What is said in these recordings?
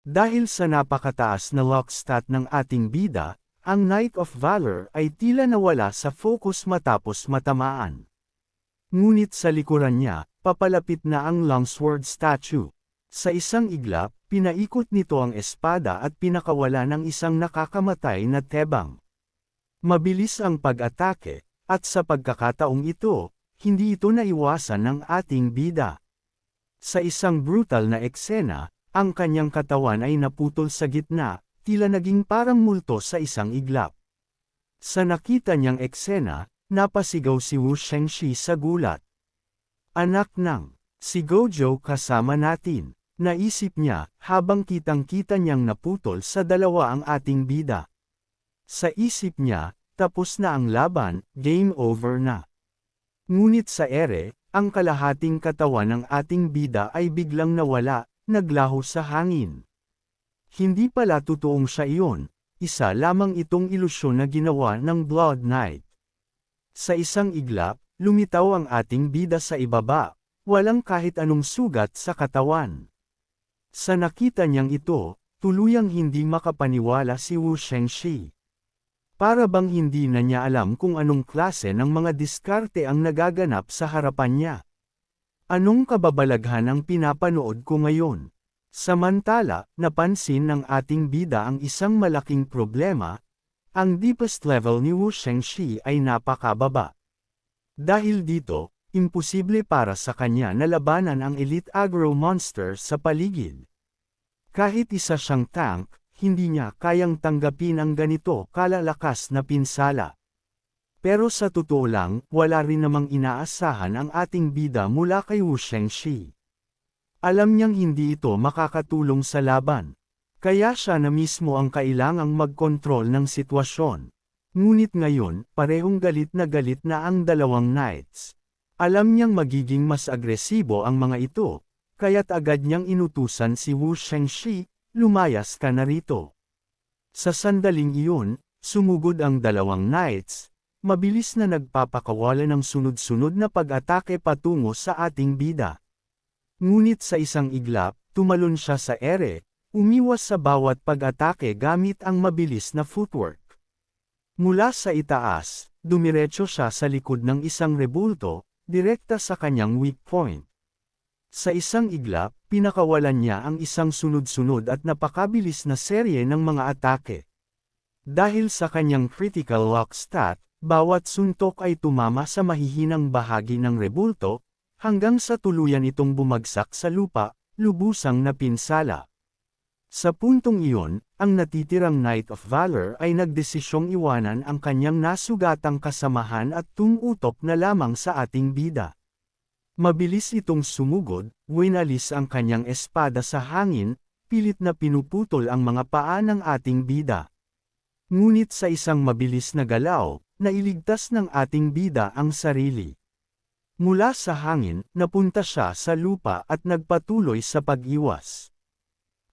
Dahil sa napakataas na luck stat ng ating bida, ang Knight of Valor ay tila nawala sa focus matapos matamaan. Ngunit sa likuran niya, papalapit na ang Longsword statue. Sa isang iglap, pinaikot nito ang espada at pinakawala ng isang nakakamatay na tebang. Mabilis ang pag-atake, at sa pagkakataong ito, hindi ito naiwasan ng ating bida. Sa isang brutal na eksena, ang kanyang katawan ay naputol sa gitna, tila naging parang multo sa isang iglap. Sa nakita niyang eksena, napasigaw si Wu Shengxi sa gulat. Anak ng, si Gojo kasama natin, naisip niya, habang kitang-kita niyang naputol sa dalawa ang ating bida. Sa isip niya, tapos na ang laban, game over na. Ngunit sa ere, ang kalahating katawan ng ating bida ay biglang nawala, naglaho sa hangin. Hindi pala totoong siya iyon, isa lamang itong ilusyon na ginawa ng Blood Knight. Sa isang iglap, lumitaw ang ating bida sa ibaba, walang kahit anong sugat sa katawan. Sa nakita niyang ito, tuluyang hindi makapaniwala si Wu Shengxi. Para bang hindi na niya alam kung anong klase ng mga diskarte ang nagaganap sa harapan niya. Anong kababalaghan ang pinapanood ko ngayon? Samantala, napansin ng ating bida ang isang malaking problema, ang deepest level ni Wu Shengxi ay napakababa. Dahil dito, imposible para sa kanya na labanan ang elite aggro monster sa paligid. Kahit isa siyang tank, hindi niya kayang tanggapin ang ganito kalalakas na pinsala. Pero sa totoo lang, wala rin namang inaasahan ang ating bida mula kay Wu Shengxi. Alam niyang hindi ito makakatulong sa laban. Kaya siya na mismo ang kailangang magkontrol ng sitwasyon. Ngunit ngayon, parehong galit na ang dalawang knights. Alam niyang magiging mas agresibo ang mga ito, kaya't agad niyang inutusan si Wu Shengxi, lumayas ka na rito. Sa sandaling iyon, sumugod ang dalawang knights, mabilis na nagpapakawala ng sunod-sunod na pag-atake patungo sa ating bida. Ngunit sa isang iglap, tumalon siya sa ere, umiwas sa bawat pag-atake gamit ang mabilis na footwork. Mula sa itaas, dumiretso siya sa likod ng isang rebulto, direkta sa kanyang weak point. Sa isang iglap, pinakawalan niya ang isang sunod-sunod at napakabilis na serye ng mga atake. Dahil sa kanyang critical lock stat, bawat suntok ay tumama sa mahihinang bahagi ng rebulto, hanggang sa tuluyan itong bumagsak sa lupa, lubusang napinsala. Sa puntong iyon, ang natitirang Knight of Valor ay nagdesisyong iwanan ang kanyang nasugatang kasamahan at tumutok na lamang sa ating bida. Mabilis itong sumugod, winalis ang kanyang espada sa hangin, pilit na pinuputol ang mga paa ng ating bida. Ngunit sa isang mabilis na galaw, nailigtas ng ating bida ang sarili. Mula sa hangin, napunta siya sa lupa at nagpatuloy sa pag-iwas.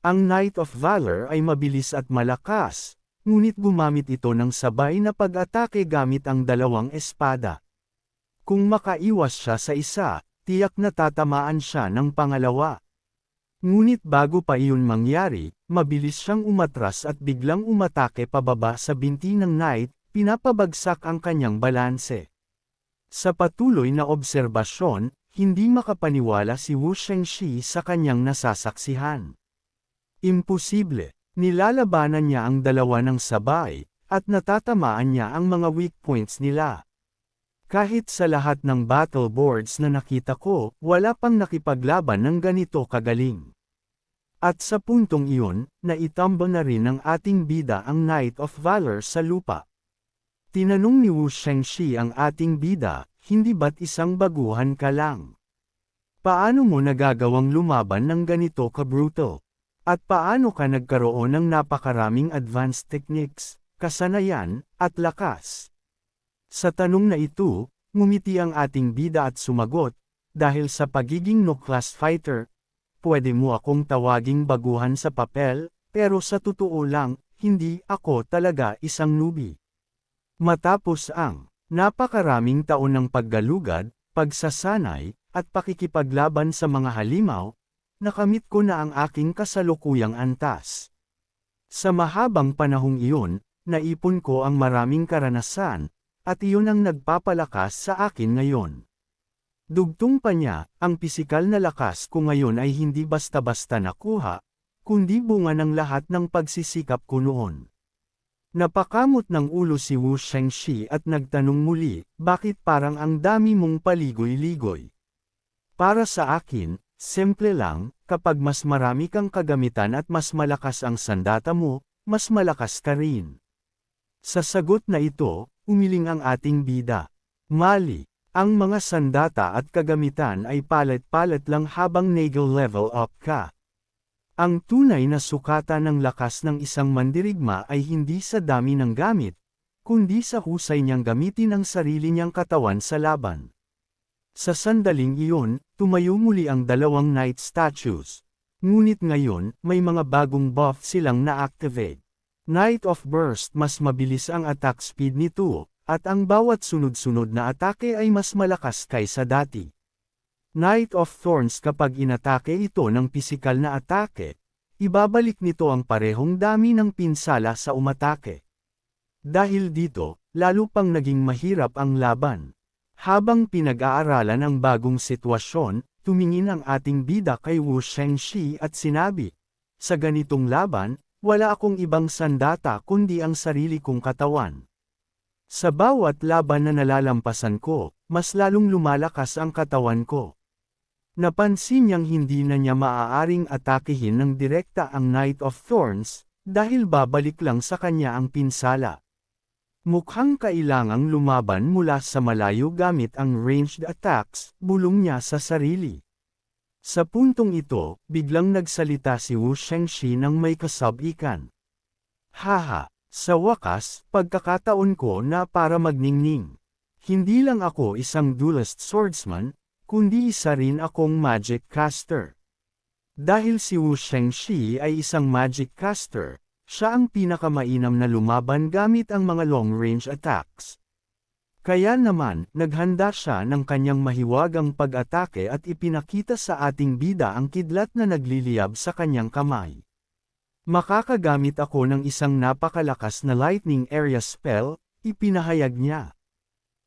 Ang Knight of Valor ay mabilis at malakas, ngunit gumamit ito ng sabay na pag-atake gamit ang dalawang espada. Kung makaiwas siya sa isa, tiyak na tatamaan siya ng pangalawa. Ngunit bago pa iyon mangyari, mabilis siyang umatras at biglang umatake pababa sa binti ng knight, pinapabagsak ang kanyang balanse. Sa patuloy na obserbasyon, hindi makapaniwala si Wu Shengxi sa kanyang nasasaksihan. Imposible, nilalabanan niya ang dalawa ng sabay, at natatamaan niya ang mga weak points nila. Kahit sa lahat ng battle boards na nakita ko, wala pang nakipaglaban ng ganito kagaling. At sa puntong iyon, naitambo na rin ng ating bida ang Knight of Valor sa lupa. Tinanong ni Wu Shengxi ang ating bida, hindi ba't isang baguhan ka lang? Paano mo nagagawang lumaban ng ganito ka-brutal? At paano ka nagkaroon ng napakaraming advanced techniques, kasanayan, at lakas? Sa tanong na ito, ngumiti ang ating bida at sumagot, dahil sa pagiging no-class fighter, pwede mo akong tawaging baguhan sa papel, pero sa totoo lang, hindi ako talaga isang newbie. Matapos ang napakaraming taon ng paggalugad, pagsasanay, at pakikipaglaban sa mga halimaw, nakamit ko na ang aking kasalukuyang antas. Sa mahabang panahong iyon, naipon ko ang maraming karanasan, at iyon ang nagpapalakas sa akin ngayon. Dugtong pa niya, ang pisikal na lakas ko ngayon ay hindi basta-basta nakuha, kundi bunga ng lahat ng pagsisikap ko noon. Napakamot ng ulo si Wu Shengxi at nagtanong muli, bakit parang ang dami mong paligoy-ligoy? Para sa akin, simple lang, kapag mas marami kang kagamitan at mas malakas ang sandata mo, mas malakas ka rin. Sa sagot na ito, umiling ang ating bida. Mali, ang mga sandata at kagamitan ay palit-palit lang habang nag-level up ka. Ang tunay na sukatan ng lakas ng isang mandirigma ay hindi sa dami ng gamit, kundi sa husay niyang gamitin ang sarili niyang katawan sa laban. Sa sandaling iyon, tumayo muli ang dalawang knight statues. Ngunit ngayon, may mga bagong buff silang na-activate. Knight of Burst mas mabilis ang attack speed nito, at ang bawat sunod-sunod na atake ay mas malakas kaysa dati. Knight of Thorns kapag inatake ito ng pisikal na atake, ibabalik nito ang parehong dami ng pinsala sa umatake. Dahil dito, lalo pang naging mahirap ang laban. Habang pinag-aaralan ang bagong sitwasyon, tumingin ang ating bida kay Wu Shengxi at sinabi, sa ganitong laban, wala akong ibang sandata kundi ang sarili kong katawan. Sa bawat laban na nalalampasan ko, mas lalong lumalakas ang katawan ko. Napansin niyang hindi na niya maaaring atakihin ng direkta ang Knight of Thorns, dahil babalik lang sa kanya ang pinsala. Mukhang kailangang lumaban mula sa malayo gamit ang ranged attacks, bulong niya sa sarili. Sa puntong ito, biglang nagsalita si Wu Shengxi ng may kasabikan. Haha, sa wakas, pagkakataon ko na para magningning. Hindi lang ako isang duelist swordsman, kundi isa rin akong magic caster. Dahil si Wu Shengxi ay isang magic caster, siya ang pinakamainam na lumaban gamit ang mga long-range attacks. Kaya naman, naghanda siya ng kanyang mahiwagang pag-atake at ipinakita sa ating bida ang kidlat na nagliliyab sa kanyang kamay. Makakagamit ako ng isang napakalakas na lightning area spell, ipinahayag niya.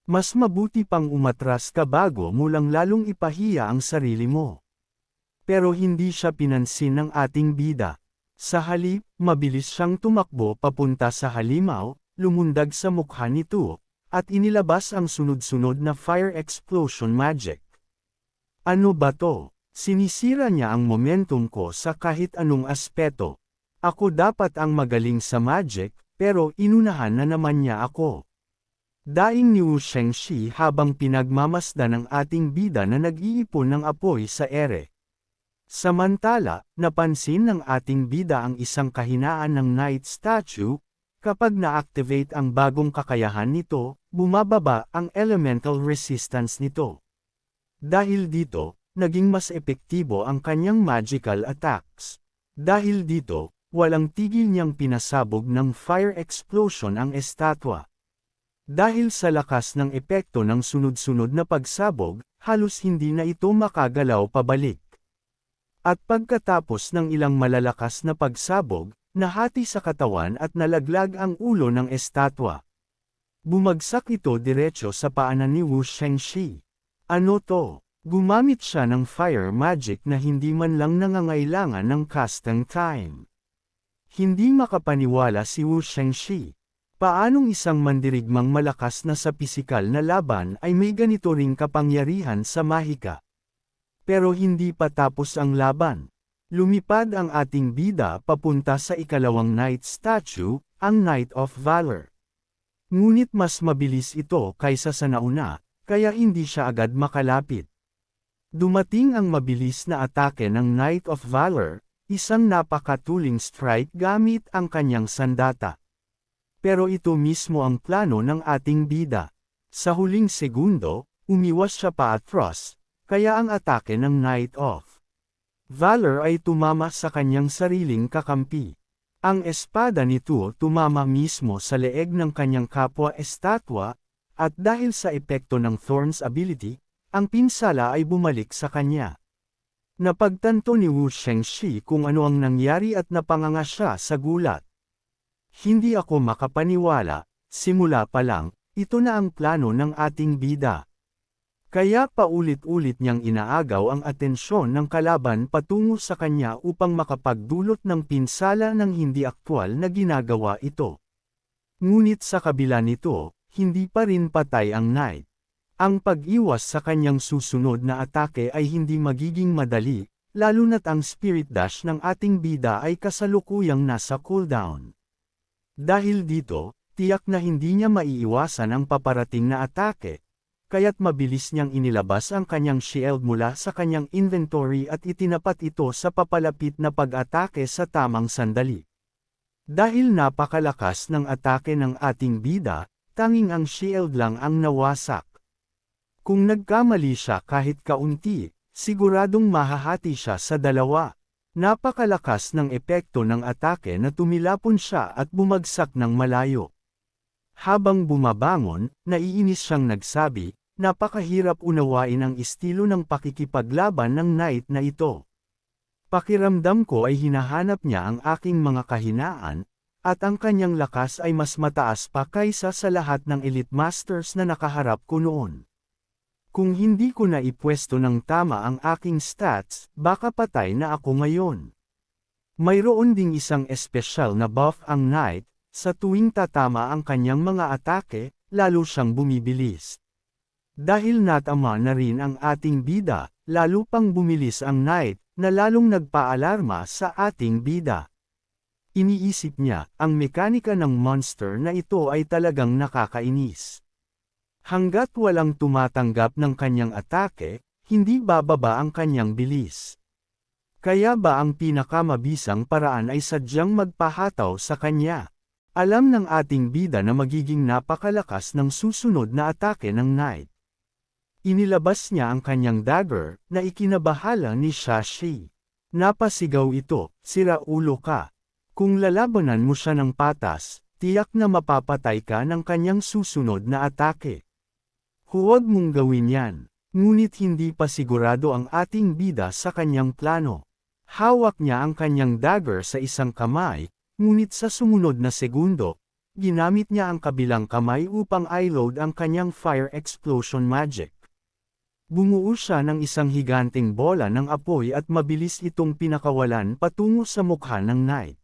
Mas mabuti pang umatras ka bago mo lang lalong ipahiya ang sarili mo. Pero hindi siya pinansin ng ating bida. Sa halip, mabilis siyang tumakbo papunta sa halimaw, lumundag sa mukha nito, at inilabas ang sunod-sunod na fire explosion magic. Ano ba to? Sinisira niya ang momentum ko sa kahit anong aspeto. Ako dapat ang magaling sa magic, pero inunahan na naman niya ako. Daing ni Wu Shengxi habang pinagmamasdan ng ating bida na nag-iipon ng apoy sa ere. Samantala, napansin ng ating bida ang isang kahinaan ng knight statue, kapag na-activate ang bagong kakayahan nito, bumababa ang elemental resistance nito. Dahil dito, naging mas epektibo ang kanyang magical attacks. Dahil dito, walang tigil niyang pinasabog ng fire explosion ang estatwa. Dahil sa lakas ng epekto ng sunod-sunod na pagsabog, halos hindi na ito makagalaw pabalik. At pagkatapos ng ilang malalakas na pagsabog, nahati sa katawan at nalaglag ang ulo ng estatwa. Bumagsak ito diretso sa paanan ni Wu Shengxi. Ano to? Gumamit siya ng fire magic na hindi man lang nangangailangan ng casting time. Hindi makapaniwala si Wu Shengxi. Paanong isang mandirigmang malakas na sa pisikal na laban ay may ganito ring kapangyarihan sa mahika? Pero hindi pa tapos ang laban. Lumipad ang ating bida papunta sa ikalawang knight statue, ang Knight of Valor. Ngunit mas mabilis ito kaysa sa nauna, kaya hindi siya agad makalapit. Dumating ang mabilis na atake ng Knight of Valor, isang napakatuling strike gamit ang kanyang sandata. Pero ito mismo ang plano ng ating bida. Sa huling segundo, umiwas siya paatras, kaya ang atake ng Knight of Valor ay tumama sa kanyang sariling kakampi. Ang espada nito tumama mismo sa leeg ng kanyang kapwa estatwa, at dahil sa epekto ng Thorns ability, ang pinsala ay bumalik sa kanya. Napagtanto ni Wu Shengxi kung ano ang nangyari at napanganga siya sa gulat. Hindi ako makapaniwala, simula pa lang, ito na ang plano ng ating bida. Kaya paulit-ulit niyang inaagaw ang atensyon ng kalaban patungo sa kanya upang makapagdulot ng pinsala ng hindi aktwal na ginagawa ito. Ngunit sa kabila nito, hindi pa rin patay ang knight. Ang pag-iwas sa kanyang susunod na atake ay hindi magiging madali, lalo na't ang spirit dash ng ating bida ay kasalukuyang nasa cooldown. Dahil dito, tiyak na hindi niya maiiwasan ang paparating na atake, kaya't mabilis niyang inilabas ang kanyang shield mula sa kanyang inventory at itinapat ito sa papalapit na pag-atake sa tamang sandali. Dahil napakalakas ng atake ng ating bida, tanging ang shield lang ang nawasak. Kung nagkamali siya kahit kaunti, siguradong mahahati siya sa dalawa. Napakalakas ng epekto ng atake na tumilapon siya at bumagsak ng malayo. Habang bumabangon, naiinis siyang nagsabi, napakahirap unawain ang estilo ng pakikipaglaban ng knight na ito. Pakiramdam ko ay hinahanap niya ang aking mga kahinaan, at ang kanyang lakas ay mas mataas pa kaysa sa lahat ng elite masters na nakaharap ko noon. Kung hindi ko na ipwesto ng tama ang aking stats, baka patay na ako ngayon. Mayroon ding isang espesyal na buff ang knight, sa tuwing tatama ang kanyang mga atake, lalo siyang bumibilis. Dahil natama na rin ang ating bida, lalo pang bumilis ang knight, na lalong nagpaalarma sa ating bida. Iniisip niya, ang mekanika ng monster na ito ay talagang nakakainis. Hanggat walang tumatanggap ng kanyang atake, hindi bababa ang kanyang bilis. Kaya ba ang pinakamabisang paraan ay sadyang magpahataw sa kanya? Alam ng ating bida na magiging napakalakas ng susunod na atake ng knight. Inilabas niya ang kanyang dagger, na ikinabahala ni Shashi. Napasigaw ito, sira ulo ka. Kung lalabanan mo siya ng patas, tiyak na mapapatay ka ng kanyang susunod na atake. Huwag mong gawin yan. Ngunit hindi pa sigurado ang ating bida sa kanyang plano. Hawak niya ang kanyang dagger sa isang kamay, ngunit sa sumunod na segundo, ginamit niya ang kabilang kamay upang i-load ang kanyang fire explosion magic. Bumuo siya ng isang higanting bola ng apoy at mabilis itong pinakawalan patungo sa mukha ng knight.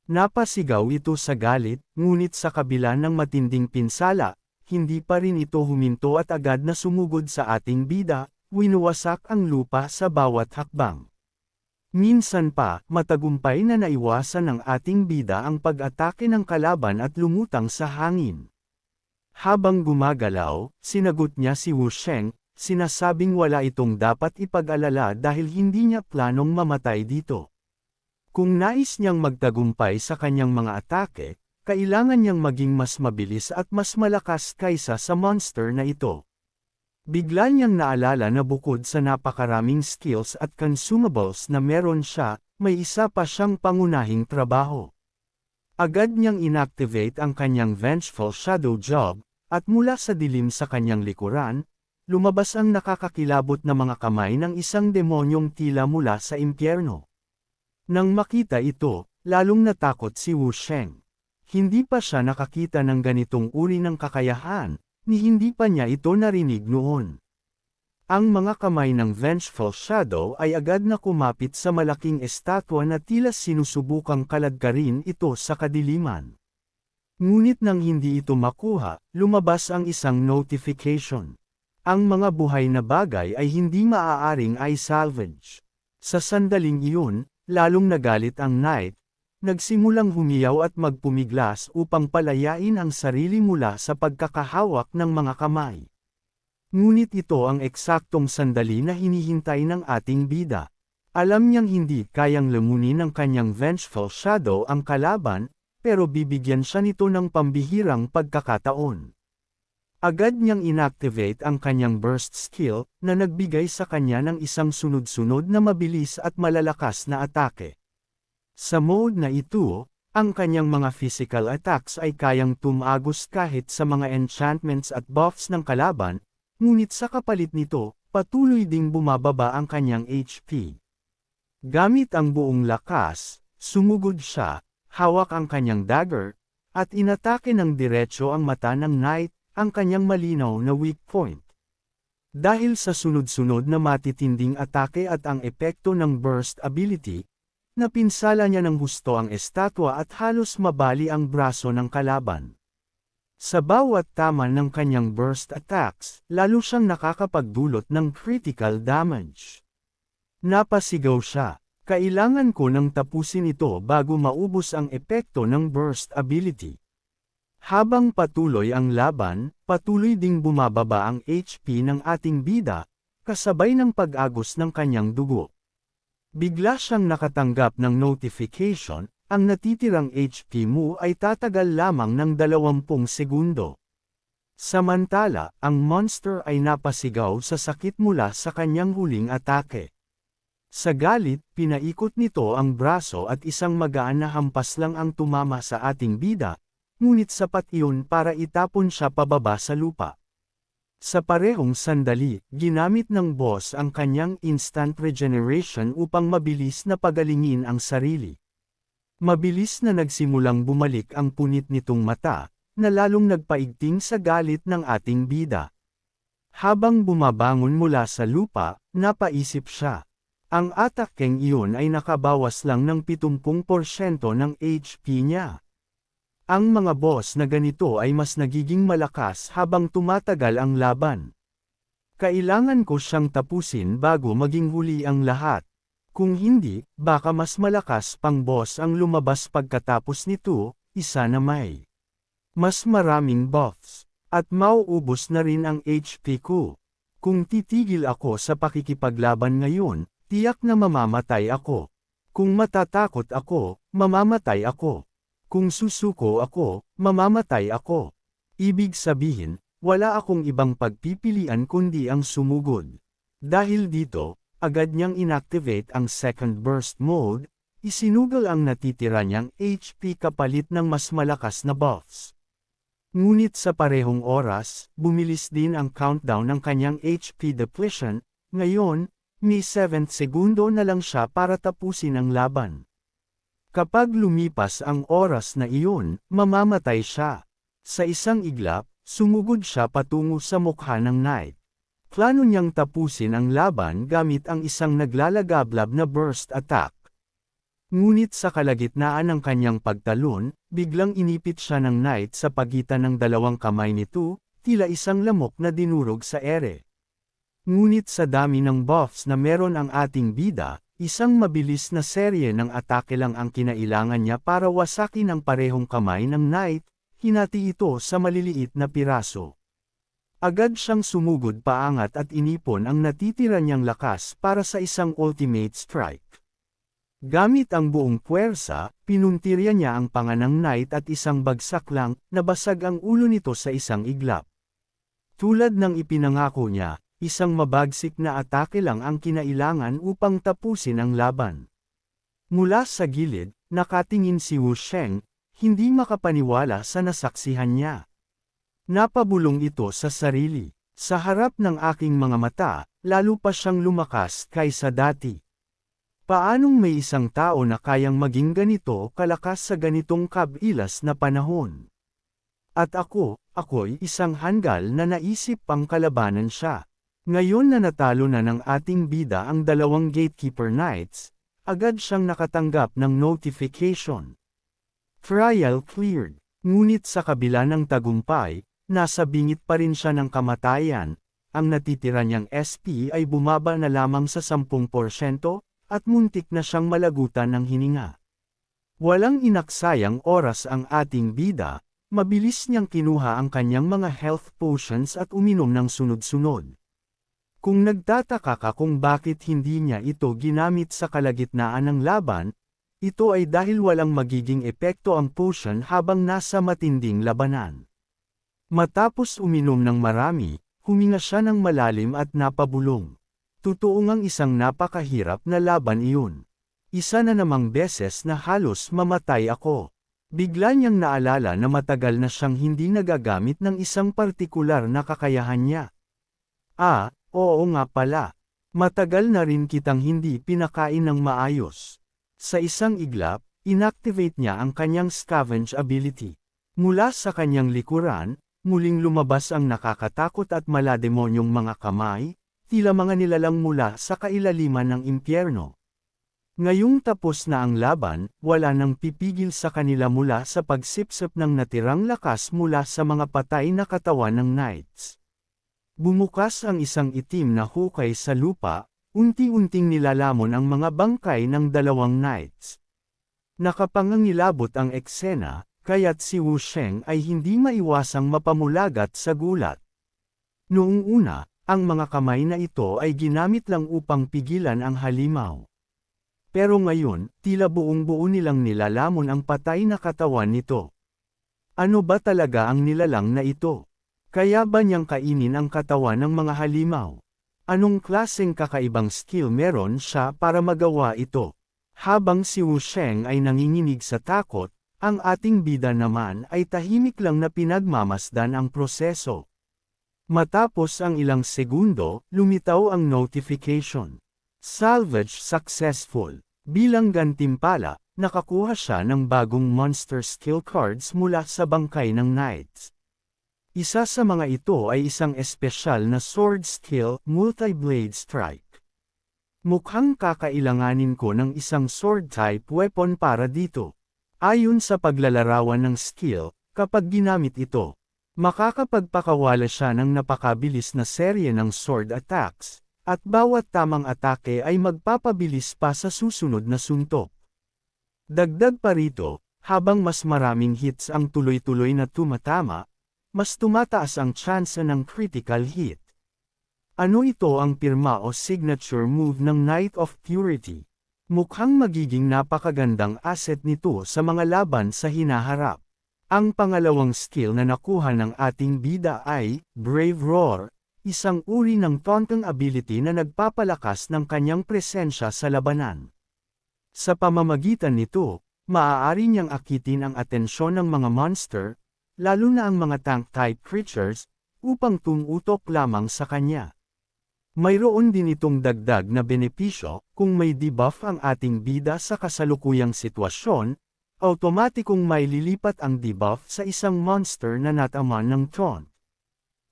Napasigaw ito sa galit, ngunit sa kabila ng matinding pinsala, hindi pa rin ito huminto at agad na sumugod sa ating bida, winuwasak ang lupa sa bawat hakbang. Minsan pa, matagumpay na naiwasan ng ating bida ang pag-atake ng kalaban at lumutang sa hangin. Habang gumagalaw, sinagot niya si Wu Sheng, sinasabing wala itong dapat ipag-alala dahil hindi niya planong mamatay dito. Kung nais niyang magtagumpay sa kanyang mga atake, kailangan niyang maging mas mabilis at mas malakas kaysa sa monster na ito. Bigla niyang naalala na bukod sa napakaraming skills at consumables na meron siya, may isa pa siyang pangunahing trabaho. Agad niyang inactivate ang kanyang Vengeful Shadow Job, at mula sa dilim sa kanyang likuran, lumabas ang nakakakilabot na mga kamay ng isang demonyong tila mula sa impyerno. Nang makita ito, lalong natakot si Wu Sheng. Hindi pa siya nakakita ng ganitong uri ng kakayahan, ni hindi pa niya ito narinig noon. Ang mga kamay ng Vengeful Shadow ay agad na kumapit sa malaking estatwa na tila sinusubukang kaladkarin ito sa kadiliman. Ngunit nang hindi ito makuha, lumabas ang isang notification. Ang mga buhay na bagay ay hindi maaaring i-salvage. Sa sandaling iyon, lalong nagalit ang knight, nagsimulang humiyaw at magpumiglas upang palayain ang sarili mula sa pagkakahawak ng mga kamay. Ngunit ito ang eksaktong sandali na hinihintay ng ating bida. Alam niyang hindi kayang lamunin ng kanyang Vengeful Shadow ang kalaban, pero bibigyan siya nito ng pambihirang pagkakataon. Agad niyang inactivate ang kanyang burst skill, na nagbigay sa kanya ng isang sunod-sunod na mabilis at malalakas na atake. Sa mode na ito, ang kanyang mga physical attacks ay kayang tumagos kahit sa mga enchantments at buffs ng kalaban, ngunit sa kapalit nito, patuloy ding bumababa ang kanyang HP. Gamit ang buong lakas, sumugod siya, hawak ang kanyang dagger, at inatake ng diretso ang mata ng knight, ang kanyang malinaw na weak point. Dahil sa sunod-sunod na matitinding atake at ang epekto ng burst ability, napinsala niya ng husto ang estatwa at halos mabali ang braso ng kalaban. Sa bawat tama ng kanyang burst attacks, lalo siyang nakakapagdulot ng critical damage. Napasigaw siya, kailangan ko nang tapusin ito bago maubos ang epekto ng burst ability. Habang patuloy ang laban, patuloy ding bumababa ang HP ng ating bida, kasabay ng pag-agos ng kanyang dugo. Bigla siyang nakatanggap ng notification, ang natitirang HP mo ay tatagal lamang ng 20 segundo. Samantala, ang monster ay napasigaw sa sakit mula sa kanyang huling atake. Sa galit, pinaikot nito ang braso at isang magaan na hampas lang ang tumama sa ating bida, ngunit sapat iyon para itapon siya pababa sa lupa. Sa parehong sandali, ginamit ng boss ang kanyang instant regeneration upang mabilis na pagalingin ang sarili. Mabilis na nagsimulang bumalik ang punit nitong mata, na lalong nagpaigting sa galit ng ating bida. Habang bumabangon mula sa lupa, napaisip siya. Ang atakeng iyon ay nakabawas lang ng 70% ng HP niya. Ang mga boss na ganito ay mas nagiging malakas habang tumatagal ang laban. Kailangan ko siyang tapusin bago maging huli ang lahat. Kung hindi, baka mas malakas pang boss ang lumabas pagkatapos nito, isa na may mas maraming buffs, at mauubos na rin ang HP ko. Kung titigil ako sa pakikipaglaban ngayon, tiyak na mamamatay ako. Kung matatakot ako, mamamatay ako. Kung susuko ako, mamamatay ako. Ibig sabihin, wala akong ibang pagpipilian kundi ang sumugod. Dahil dito, agad niyang inactivate ang second burst mode, isinugal ang natitira niyang HP kapalit ng mas malakas na buffs. Ngunit sa parehong oras, bumilis din ang countdown ng kanyang HP depletion, ngayon, may 7 segundo na lang siya para tapusin ang laban. Kapag lumipas ang oras na iyon, mamamatay siya. Sa isang iglap, sumugod siya patungo sa mukha ng knight. Plano niyang tapusin ang laban gamit ang isang naglalagablab na burst attack. Ngunit sa kalagitnaan ng kanyang pagtalon, biglang inipit siya ng knight sa pagitan ng dalawang kamay nito, tila isang lamok na dinurog sa ere. Ngunit sa dami ng buffs na meron ang ating bida, isang mabilis na serye ng atake lang ang kinailangan niya para wasakin ang parehong kamay ng knight, hinati ito sa maliliit na piraso. Agad siyang sumugod paangat at inipon ang natitira niyang lakas para sa isang ultimate strike. Gamit ang buong puwersa, pinuntirya niya ang panga ng knight at isang bagsak lang, nabasag ang ulo nito sa isang iglap. Tulad ng ipinangako niya, isang mabagsik na atake lang ang kinailangan upang tapusin ang laban. Mula sa gilid, nakatingin si Wu Sheng, hindi makapaniwala sa nasaksihan niya. Napabulong ito sa sarili. Sa harap ng aking mga mata, lalo pa siyang lumakas kaysa dati. Paanong may isang tao na kayang maging ganito kalakas sa ganitong kabilas na panahon? At ako'y isang hanggal na naisip pang kalabanan siya. Ngayon na natalo na ng ating bida ang dalawang gatekeeper knights, agad siyang nakatanggap ng notification. Trial cleared. Ngunit sa kabila ng tagumpay, nasa bingit pa rin siya ng kamatayan. Ang natitira niyang SP ay bumaba na lamang sa 10%, at muntik na siyang malagutan ng hininga. Walang inaksayang oras ang ating bida, mabilis niyang kinuha ang kanyang mga health potions at uminom ng sunod-sunod. Kung nagtataka ka kung bakit hindi niya ito ginamit sa kalagitnaan ng laban, ito ay dahil walang magiging epekto ang potion habang nasa matinding labanan. Matapos uminom ng marami, huminga siya ng malalim at napabulong. Totoo ngang isang napakahirap na laban iyon. Isa na namang beses na halos mamatay ako. Bigla niyang naalala na matagal na siyang hindi nagagamit ng isang partikular na kakayahan niya. Oo nga pala. Matagal na rin kitang hindi pinakain ng maayos. Sa isang iglap, inactivate niya ang kanyang scavenge ability. Mula sa kanyang likuran, muling lumabas ang nakakatakot at malademonyong mga kamay, tila mga nilalang mula sa kailaliman ng impyerno. Ngayong tapos na ang laban, wala nang pipigil sa kanila mula sa pagsipsip ng natirang lakas mula sa mga patay na katawan ng knights. Bumukas ang isang itim na hukay sa lupa, unti-unting nilalamon ang mga bangkay ng dalawang knights. Nakapangangilabot ang eksena, kaya't si Wu Sheng ay hindi maiwasang mapamulagat sa gulat. Noong una, ang mga kamay na ito ay ginamit lang upang pigilan ang halimaw. Pero ngayon, tila buong-buo nilang nilalamon ang patay na katawan nito. Ano ba talaga ang nilalang na ito? Kaya ba niyang kainin ang katawan ng mga halimaw? Anong klaseng kakaibang skill meron siya para magawa ito? Habang si Wu Sheng ay nanginginig sa takot, ang ating bida naman ay tahimik lang na pinagmamasdan ang proseso. Matapos ang ilang segundo, lumitaw ang notification. Salvage successful. Bilang gantimpala, nakakuha siya ng bagong monster skill cards mula sa bangkay ng knights. Isa sa mga ito ay isang espesyal na sword skill, multi-blade strike. Mukhang kakailanganin ko ng isang sword-type weapon para dito. Ayon sa paglalarawan ng skill, kapag ginamit ito, makakapagpakawala siya ng napakabilis na serye ng sword attacks, at bawat tamang atake ay magpapabilis pa sa susunod na suntok. Dagdag pa rito, habang mas maraming hits ang tuloy-tuloy na tumatama, mas tumataas ang tsansa ng critical hit. Ano ito ang pirma o signature move ng Knight of Purity? Mukhang magiging napakagandang asset nito sa mga laban sa hinaharap. Ang pangalawang skill na nakuha ng ating bida ay Brave Roar, isang uri ng taunting ability na nagpapalakas ng kanyang presensya sa labanan. Sa pamamagitan nito, maaari niyang akitin ang atensyon ng mga monster, lalo na ang mga tank-type creatures, upang tumutok lamang sa kanya. Mayroon din itong dagdag na benepisyo, kung may debuff ang ating bida sa kasalukuyang sitwasyon, automatikong maililipat ang debuff sa isang monster na nataman ng taunt.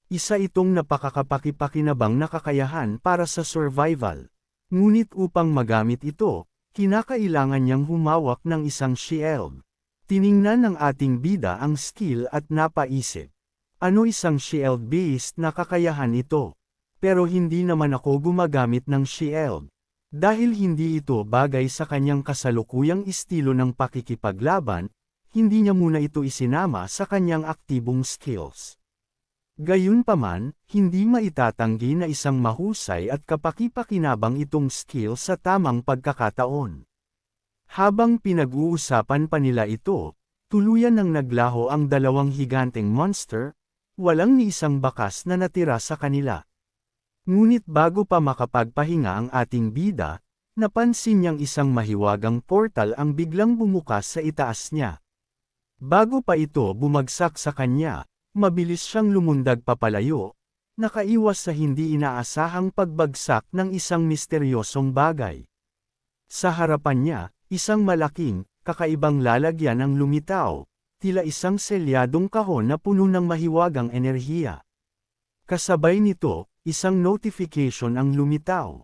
Isa itong napakakapakipakinabang na kakayahan para sa survival. Ngunit upang magamit ito, kinakailangan niyang humawak ng isang shield. Tiningnan ng ating bida ang skill at napaisip. Ano isang shield-based na kakayahan ito? Pero hindi naman ako gumagamit ng shield. Dahil hindi ito bagay sa kanyang kasalukuyang estilo ng pakikipaglaban, hindi niya muna ito isinama sa kanyang aktibong skills. Gayunpaman, hindi maitatanggi na isang mahusay at kapakipakinabang itong skill sa tamang pagkakataon. Habang pinag-uusapan pa nila ito, tuluyan nang naglaho ang dalawang higanteng monster, walang ni isang bakas na natira sa kanila. Ngunit bago pa makapagpahinga ang ating bida, napansin niyang isang mahiwagang portal ang biglang bumukas sa itaas niya. Bago pa ito bumagsak sa kanya, mabilis siyang lumundag papalayo, nakaiwas sa hindi inaasahang pagbagsak ng isang misteryosong bagay. Sa harapan niya, isang malaking, kakaibang lalagyan ang lumitaw, tila isang selyadong kahon na puno ng mahiwagang enerhiya. Kasabay nito, isang notification ang lumitaw.